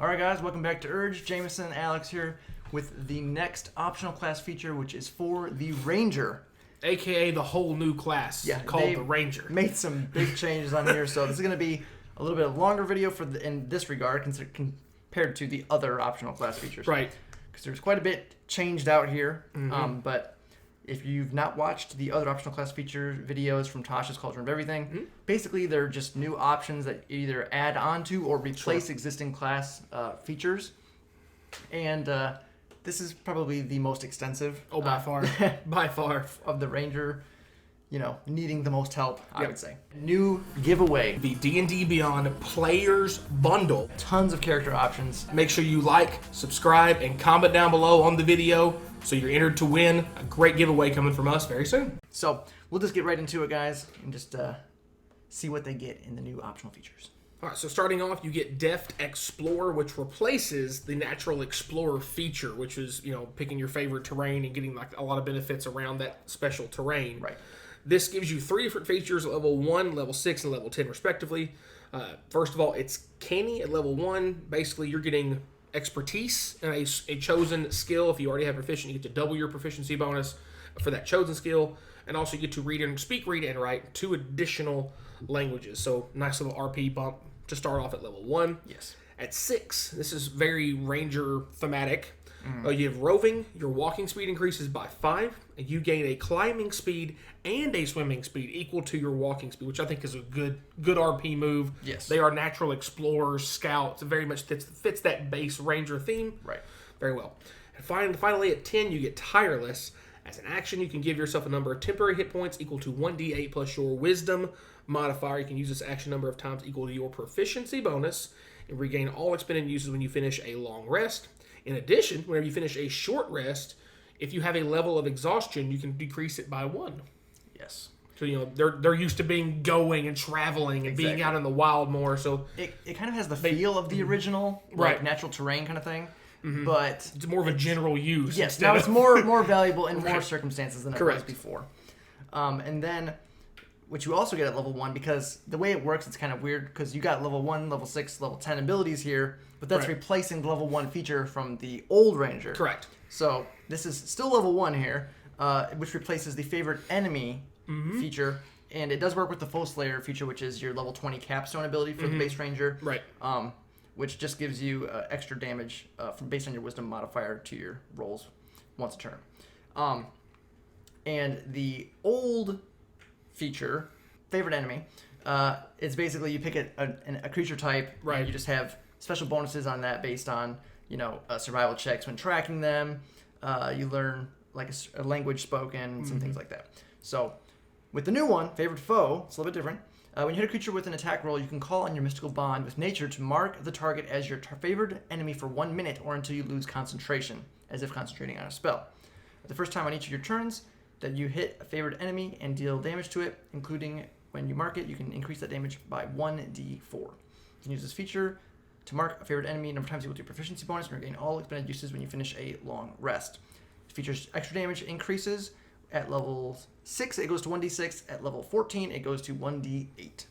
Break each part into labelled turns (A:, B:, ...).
A: Alright guys, welcome back to Urge. Jameson and Alex here with the next optional class feature, which is for the Ranger.
B: AKA the whole new class called the Ranger.
A: Made some big changes on here, so this is going to be a little bit of a longer video in this regard compared to the other optional class features.
B: Right.
A: Because there's quite a bit changed out here, but if you've not watched the other optional class feature videos from Tasha's Cauldron of Everything, basically they're just new options that either add on to or replace existing class features. And this is probably the most extensive.
B: Oh, by far. By far.
A: Of the Ranger, needing the most help, I would say. New giveaway.
B: The D&D Beyond Players Bundle.
A: Tons of character options.
B: Make sure you like, subscribe, and comment down below on the video so you're entered to win a great giveaway coming from us very soon.
A: So we'll just get right into it, guys, and just see what they get in the new optional features.
B: All right, so starting off, you get Deft Explorer, which replaces the Natural Explorer feature, which is, picking your favorite terrain and getting like a lot of benefits around that special terrain.
A: Right. This
B: gives you 3 different features, level 1, level 6, and level 10, respectively. First of all, it's canny at level 1. Basically, you're getting expertise in a chosen skill. If you already have proficient, you get to double your proficiency bonus for that chosen skill. And also, you get to speak, read, and write 2 additional languages. So, nice little RP bump to start off at level 1.
A: Yes.
B: At 6, this is very Ranger thematic. You have roving. Your walking speed increases by 5. And you gain a climbing speed and a swimming speed equal to your walking speed, which I think is a good RP move.
A: Yes.
B: They are natural explorers, scouts. It very much fits that base Ranger theme.
A: Right.
B: Very well. And finally, at 10, you get Tireless. As an action, you can give yourself a number of temporary hit points equal to 1d8 plus your Wisdom modifier. You can use this action number of times equal to your proficiency bonus and regain all expended uses when you finish a long rest. In addition, whenever you finish a short rest, if you have a level of exhaustion, you can decrease it by 1.
A: Yes.
B: So, they're used to going and traveling and being out in the wild more. So
A: it kind of has the feel of the original, natural terrain kind of thing. But
B: it's more of a general use.
A: Yes, now it's more valuable in more circumstances than it was before. And then, which you also get at level 1, because the way it works, it's kind of weird, because you got level 1, level 6, level 10 abilities here, but that's replacing the level 1 feature from the old Ranger.
B: Correct.
A: So this is still level 1 here, which replaces the favorite enemy feature, and it does work with the Foe Slayer feature, which is your level 20 capstone ability for the base Ranger.
B: Right.
A: Which just gives you extra damage based on your Wisdom modifier to your rolls once a turn. And the old feature, favorite enemy, it's basically you pick a creature type, and you just have special bonuses on that based on survival checks when tracking them. You learn like a language spoken, some things like that. So with the new one, favorite foe, it's a little bit different. When you hit a creature with an attack roll, you can call on your mystical bond with nature to mark the target as your favored enemy for 1 minute or until you lose concentration, as if concentrating on a spell. The first time on each of your turns that you hit a favored enemy and deal damage to it, including when you mark it, you can increase that damage by 1d4. You can use this feature to mark a favorite enemy a number of times equal to your proficiency bonus and regain all expended uses when you finish a long rest. It features extra damage increases. At level 6, it goes to 1d6. At level 14, it goes to 1d8. So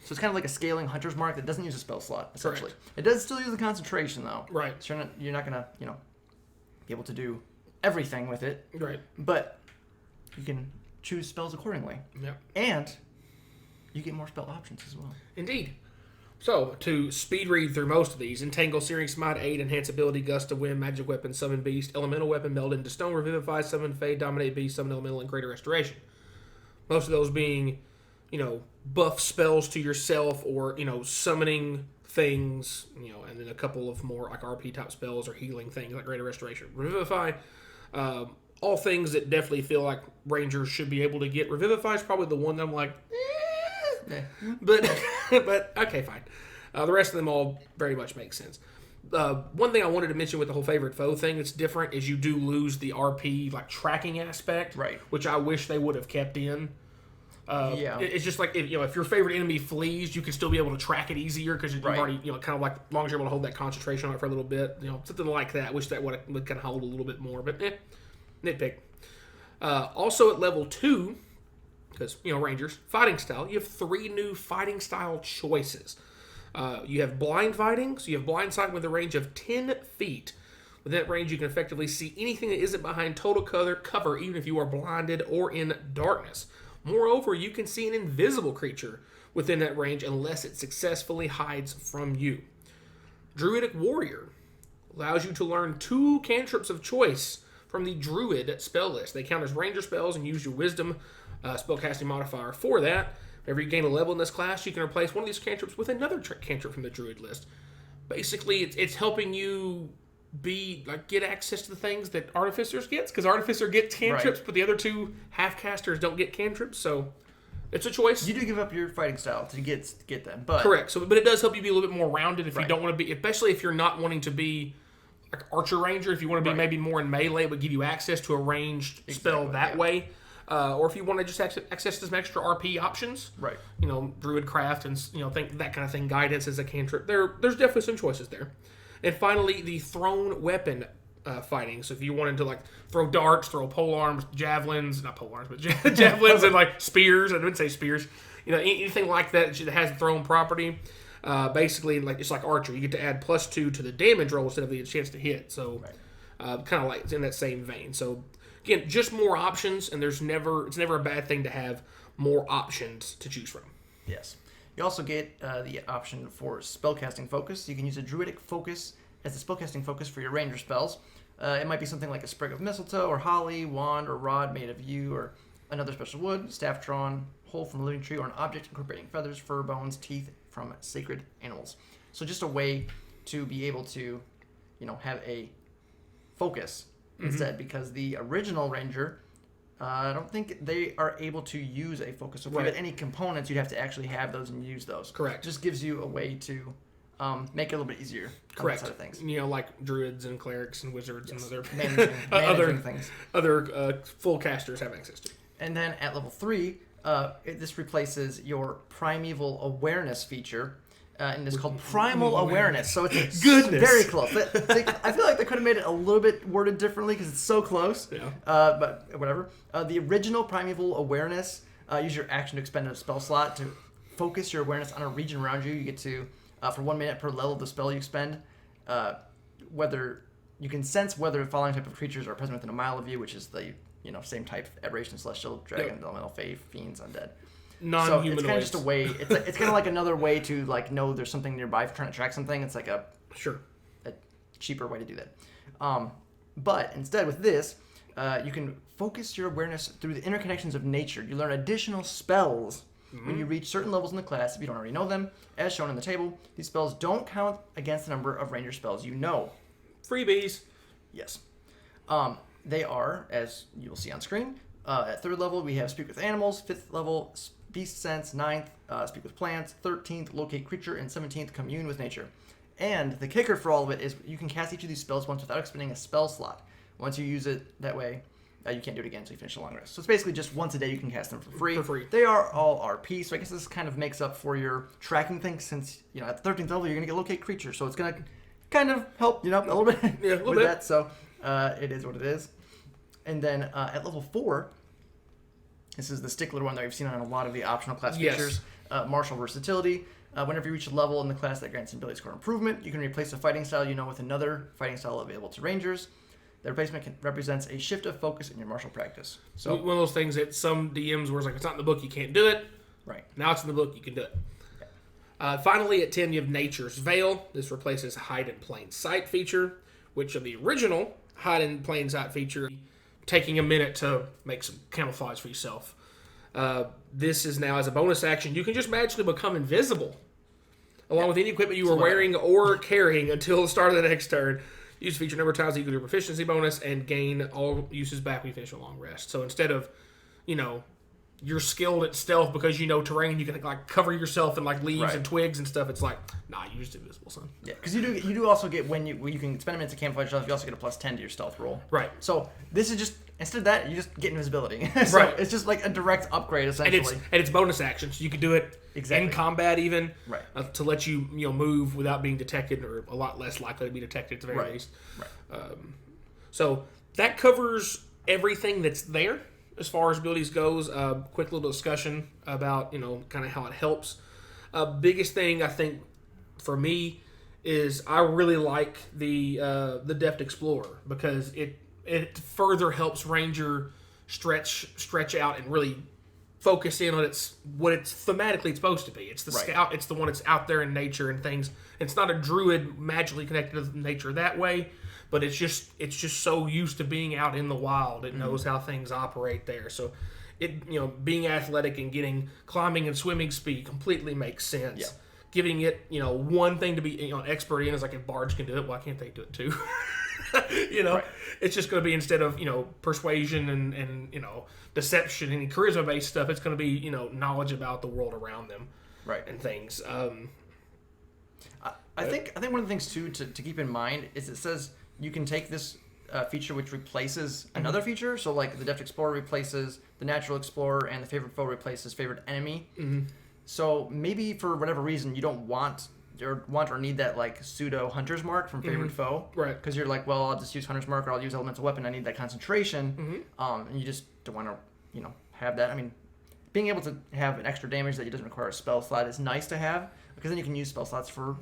A: it's kind of like a scaling Hunter's Mark that doesn't use a spell slot, essentially.
B: Correct.
A: It does still use the concentration, though.
B: Right.
A: So you're not going to, be able to do everything with it.
B: Right.
A: But you can choose spells accordingly.
B: Yep.
A: And you get more spell options as well.
B: Indeed. So, to speed read through most of these, Entangle, Searing Smite, Aid, Enhance Ability, Gust of Wind, Magic Weapon, Summon Beast, Elemental Weapon, Meld into Stone, Revivify, Summon Fade, Dominate Beast, Summon Elemental, and Greater Restoration. Most of those being, buff spells to yourself or, summoning things, and then a couple of more like RP type spells or healing things like Greater Restoration. Revivify, all things that definitely feel like Rangers should be able to get. Revivify is probably the one that I'm like, but okay, fine. The rest of them all very much make sense. One thing I wanted to mention with the whole favorite foe thing that's different is you do lose the RP like tracking aspect,
A: right? Which
B: I wish they would have kept in. It's just like if your favorite enemy flees, you can still be able to track it easier because you've already kind of like as long as you're able to hold that concentration on it for a little bit, something like that. Wish that would kind of hold a little bit more, but nitpick. Also at level 2, because Rangers fighting style, you have 3 new fighting style choices. You have blind fighting, so you have blind sight with a range of 10 feet. With that range, you can effectively see anything that isn't behind total cover, even if you are blinded or in darkness. Moreover, you can see an invisible creature within that range unless it successfully hides from you. Druidic Warrior allows you to learn 2 cantrips of choice from the Druid spell list. They count as ranger spells and use your Wisdom spellcasting modifier for that. Whenever you gain a level in this class, you can replace one of these cantrips with another cantrip from the Druid list. Basically, it's helping you get access to the things that Artificers gets, because Artificer gets cantrips, but the other 2 half-casters don't get cantrips, so it's a choice.
A: You do give up your fighting style to get them, but...
B: Correct. So, but it does help you be a little bit more rounded if you don't want to be... Especially if you're not wanting to be like Archer Ranger. If you want to be maybe more in melee, it would give you access to a ranged spell that way. Or if you want to just access some extra RP options.
A: Right.
B: Druid Craft and, think that kind of thing. Guidance as a cantrip. There's definitely some choices there. And finally, the thrown weapon fighting. So if you wanted to throw darts, throw polearms, javelins, not polearms, but javelins and spears. I didn't say spears. Anything like that that has a thrown property. Basically, it's like Archer. You get to add +2 to the damage roll instead of the chance to hit. So kind of it's in that same vein. So again, just more options, and it's never a bad thing to have more options to choose from.
A: Yes. You also get the option for spellcasting focus. You can use a druidic focus as a spellcasting focus for your ranger spells. It might be something like a sprig of mistletoe, or holly, wand, or rod made of yew, or another special wood, staff drawn whole from the living tree, or an object incorporating feathers, fur, bones, teeth from sacred animals. So just a way to be able to, have a focus instead, because the original ranger... I don't think they are able to use a focus. So if you had any components, you'd have to actually have those and use those.
B: Correct.
A: It just gives you a way to make it a little bit easier.
B: Correct.
A: On that side of things.
B: Like druids and clerics and wizards and
A: managing things.
B: Other full casters have access to.
A: And then at level 3, this replaces your primeval awareness feature. And it's called Primal Awareness. So it's very close. I feel like they could have made it a little bit worded differently because it's so close.
B: Yeah.
A: But whatever. The original Primeval Awareness, use your action to expend a spell slot to focus your awareness on a region around you. You get to, for 1 minute per level of the spell you expend, whether you can sense whether the following type of creatures are present within a mile of you, which is the same type: aberration, celestial, dragon, elemental, fae, fiends, undead.
B: Non-humanoids.
A: So it's kind of just a way. It's kind of like another way to know there's something nearby for trying to track something. It's like a cheaper way to do that. But instead with this, you can focus your awareness through the interconnections of nature. You learn additional spells when you reach certain levels in the class if you don't already know them. As shown in the table, these spells don't count against the number of ranger spells you know.
B: Freebies.
A: Yes. They are, as you will see on screen, at 3rd level we have Speak with Animals, 5th level Beast Sense, 9th, Speak with Plants, 13th, Locate Creature, and 17th, Commune with Nature. And the kicker for all of it is you can cast each of these spells once without expending a spell slot. Once you use it that way, you can't do it again until you finish a long rest. So it's basically just once a day you can cast them for free. They are all RP, so I guess this kind of makes up for your tracking thing, since at the 13th level you're going to get Locate Creature, so it's going to kind of help a little bit with that. So it is what it is. And then at level 4... This is the stickler one that we've seen on a lot of the optional class features. Martial versatility. Whenever you reach a level in the class that grants an ability score improvement, you can replace a fighting style with another fighting style available to rangers. The replacement represents a shift of focus in your martial practice. So
B: one of those things that some DMs where it's not in the book, you can't do it.
A: Right.
B: Now it's in the book, you can do it. Finally, at 10, you have Nature's Veil. This replaces Hide in Plain Sight feature, which of the original Hide in Plain Sight feature... taking a minute to make some camouflage for yourself. This is now, as a bonus action, you can just magically become invisible, along with any equipment you were wearing or carrying until the start of the next turn. Use the feature number of times equal to your proficiency bonus, and gain all uses back when you finish a long rest. So instead of, you're skilled at stealth because you know terrain, you can cover yourself in leaves and twigs and stuff. It's nah, you're just invisible, son. Yeah,
A: because you do also get when you can spend a minute to camouflage yourself. You also get a +10 to your stealth roll.
B: Right.
A: So this is just, instead of that, you just get invisibility. So it's just a direct upgrade essentially.
B: And it's bonus actions. You can do it in combat even, to let you move without being detected, or a lot less likely to be detected at the very least. Right. So that covers everything that's there. As far as abilities goes, quick little discussion about, kind of how it helps. Biggest thing I think for me is I really like the Deft Explorer because it further helps Ranger stretch out and really focus in on what it's thematically supposed to be. It's the scout. It's the one that's out there in nature and things. It's not a druid magically connected to nature that way, but it's just so used to being out in the wild. It knows how things operate there. So being athletic and getting climbing and swimming speed completely makes sense.
A: Yeah.
B: Giving it, one thing to be an expert in is like if bards can do it, why can't they do it too?
A: Right.
B: It's just going to be instead of persuasion and deception and charisma based stuff, it's going to be knowledge about the world around them,
A: right,
B: and things.
A: I think one of the things too to keep in mind is it says you can take this feature which replaces another feature. So like the Deft Explorer replaces the Natural Explorer, and the Favorite Foe replaces Favorite Enemy.
B: Mm-hmm.
A: So maybe for whatever reason you don't want or need that like pseudo Hunter's Mark from Favorite Foe,
B: right?
A: Because you're like, well, I'll just use Hunter's Mark or I'll use Elemental Weapon. I need that concentration, and you just don't want to have that. I mean, being able to have an extra damage that doesn't require a spell slot is nice to have because then you can use spell slots for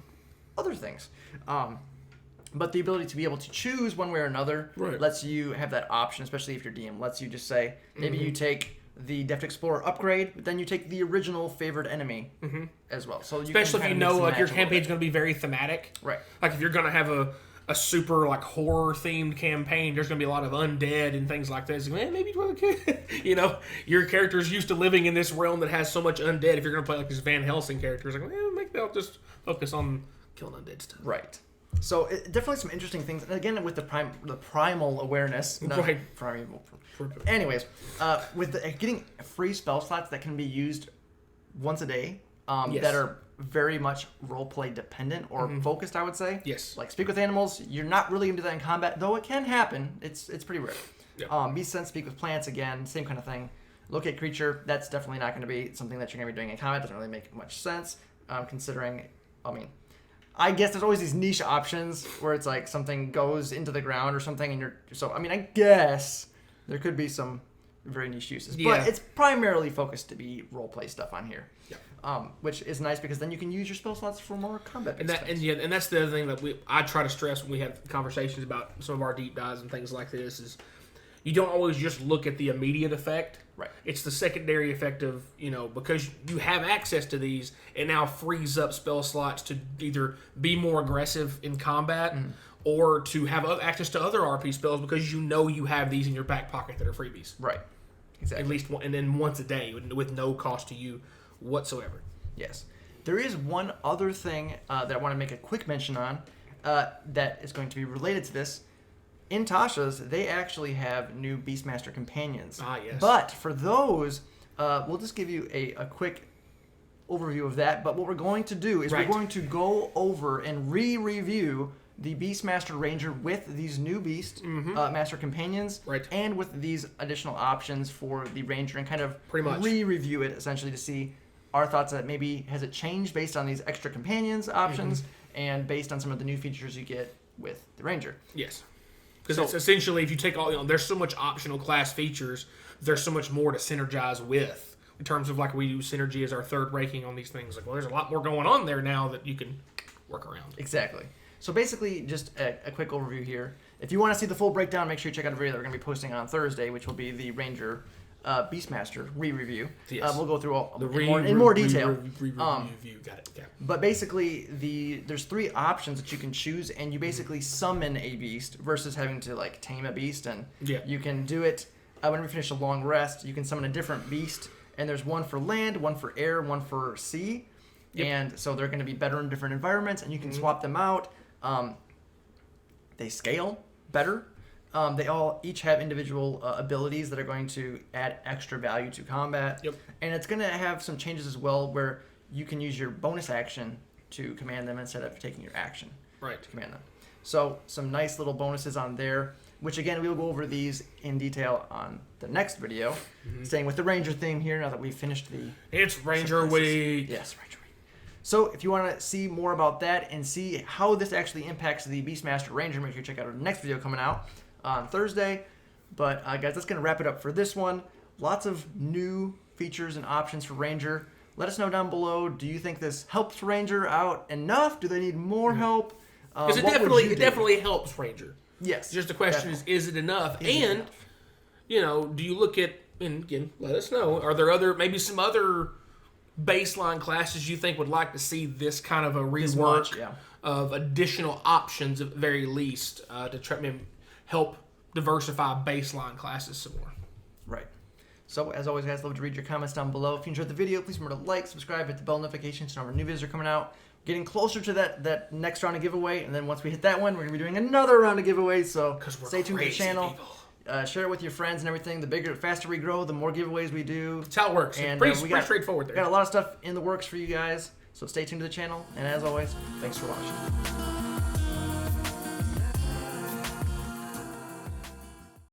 A: other things. But the ability to be able to choose one way or another lets you have that option, especially if your DM lets you just say, maybe you take the Deft Explorer upgrade, but then you take the original Favored Enemy as well. So
B: especially if you know like your campaign's going to be very thematic.
A: Right.
B: Like if you're going to have a super like horror themed campaign, there's going to be a lot of undead and things like that. So, maybe your character's used to living in this realm that has so much undead. If you're going to play like this Van Helsing character, it's like, maybe I'll just focus on killing undead stuff.
A: Right. So definitely some interesting things. And again, with the primal awareness, not primeval. Anyways, with getting free spell slots that can be used once a day, that are very much roleplay dependent or focused, I would say.
B: Yes. Like
A: Speak with Animals, you're not really going to do that in combat, though it can happen. It's pretty rare. Yeah. Beast Sense, Speak with Plants, again, same kind of thing. Locate Creature, that's definitely not going to be something that you're going to be doing in combat. Doesn't really make much sense, considering, I guess there's always these niche options where it's like something goes into the ground or something, and I guess there could be some very niche uses, but it's primarily focused to be roleplay stuff on here. Yeah. Which is nice because then you can use your spell slots for more combat.
B: And that's the other thing that I try to stress when we have conversations about some of our deep dives and things like this is you don't always just look at the immediate effect.
A: Right.
B: It's the secondary effect of, because you have access to these, it now frees up spell slots to either be more aggressive in combat or to have access to other RP spells because you have these in your back pocket that are freebies.
A: Right. Exactly.
B: At least and then once a day with no cost to you whatsoever.
A: Yes. There is one other thing that I want to make a quick mention on that is going to be related to this. In Tasha's, they actually have new Beastmaster companions.
B: Ah, yes.
A: But for those, we'll just give you a quick overview of that. But what we're going to do is we're going to go over and re-review the Beastmaster Ranger with these new Beast Master companions, and with these additional options for the Ranger, and kind of re-review it essentially to see our thoughts that maybe has it changed based on these extra companions options and based on some of the new features you get with the Ranger.
B: Yes. Because it's essentially, if you take all, there's so much optional class features, there's so much more to synergize with. In terms of like we use synergy as our third ranking on these things. Like, well, there's a lot more going on there now that you can work around.
A: Exactly. So basically, just a quick overview here. If you want to see the full breakdown, make sure you check out a video that we're going to be posting on Thursday, which will be the Ranger Beastmaster re-review.
B: Yes.
A: We'll go through in more detail.
B: Got it. Okay.
A: But basically, there's 3 options that you can choose, and you basically summon a beast versus having to like tame a beast. And you can do it when we finish a long rest. You can summon a different beast, and there's one for land, one for air, one for sea. Yep. And so they're going to be better in different environments, and you can swap them out. They scale better. They each have individual abilities that are going to add extra value to combat.
B: Yep.
A: And it's going to have some changes as well where you can use your bonus action to command them instead of taking your action to command them. So some nice little bonuses on there, which again, we will go over these in detail on the next video. Staying with the Ranger theme here now that we've finished the...
B: It's Ranger Week!
A: Yes, Ranger Week. So if you want to see more about that and see how this actually impacts the Beastmaster Ranger, make sure you check out our next video coming out on Thursday. But guys, that's going to wrap it up for this one. Lots of new features and options for Ranger. let us know down below. Do you think this helps Ranger out enough? Do they need more help?
B: Because it definitely helps Ranger.
A: Yes.
B: Just the question is it enough? And do you look at, and again, let us know. Are there maybe some other baseline classes you think would like to see this kind of a rework of additional options at the very least to try help diversify baseline classes some more?
A: Right. So, as always, guys, love to read your comments down below. If you enjoyed the video, please remember to like, subscribe, hit the bell notifications so our new videos are coming out. Getting closer to that next round of giveaway, and then once we hit that one, we're going to be doing another round of giveaways, so stay tuned to the channel. Share it with your friends and everything. The faster we grow, the more giveaways we do.
B: That's how it works. And pretty straightforward there.
A: We got a lot of stuff in the works for you guys, so stay tuned to the channel. And as always, thanks for watching.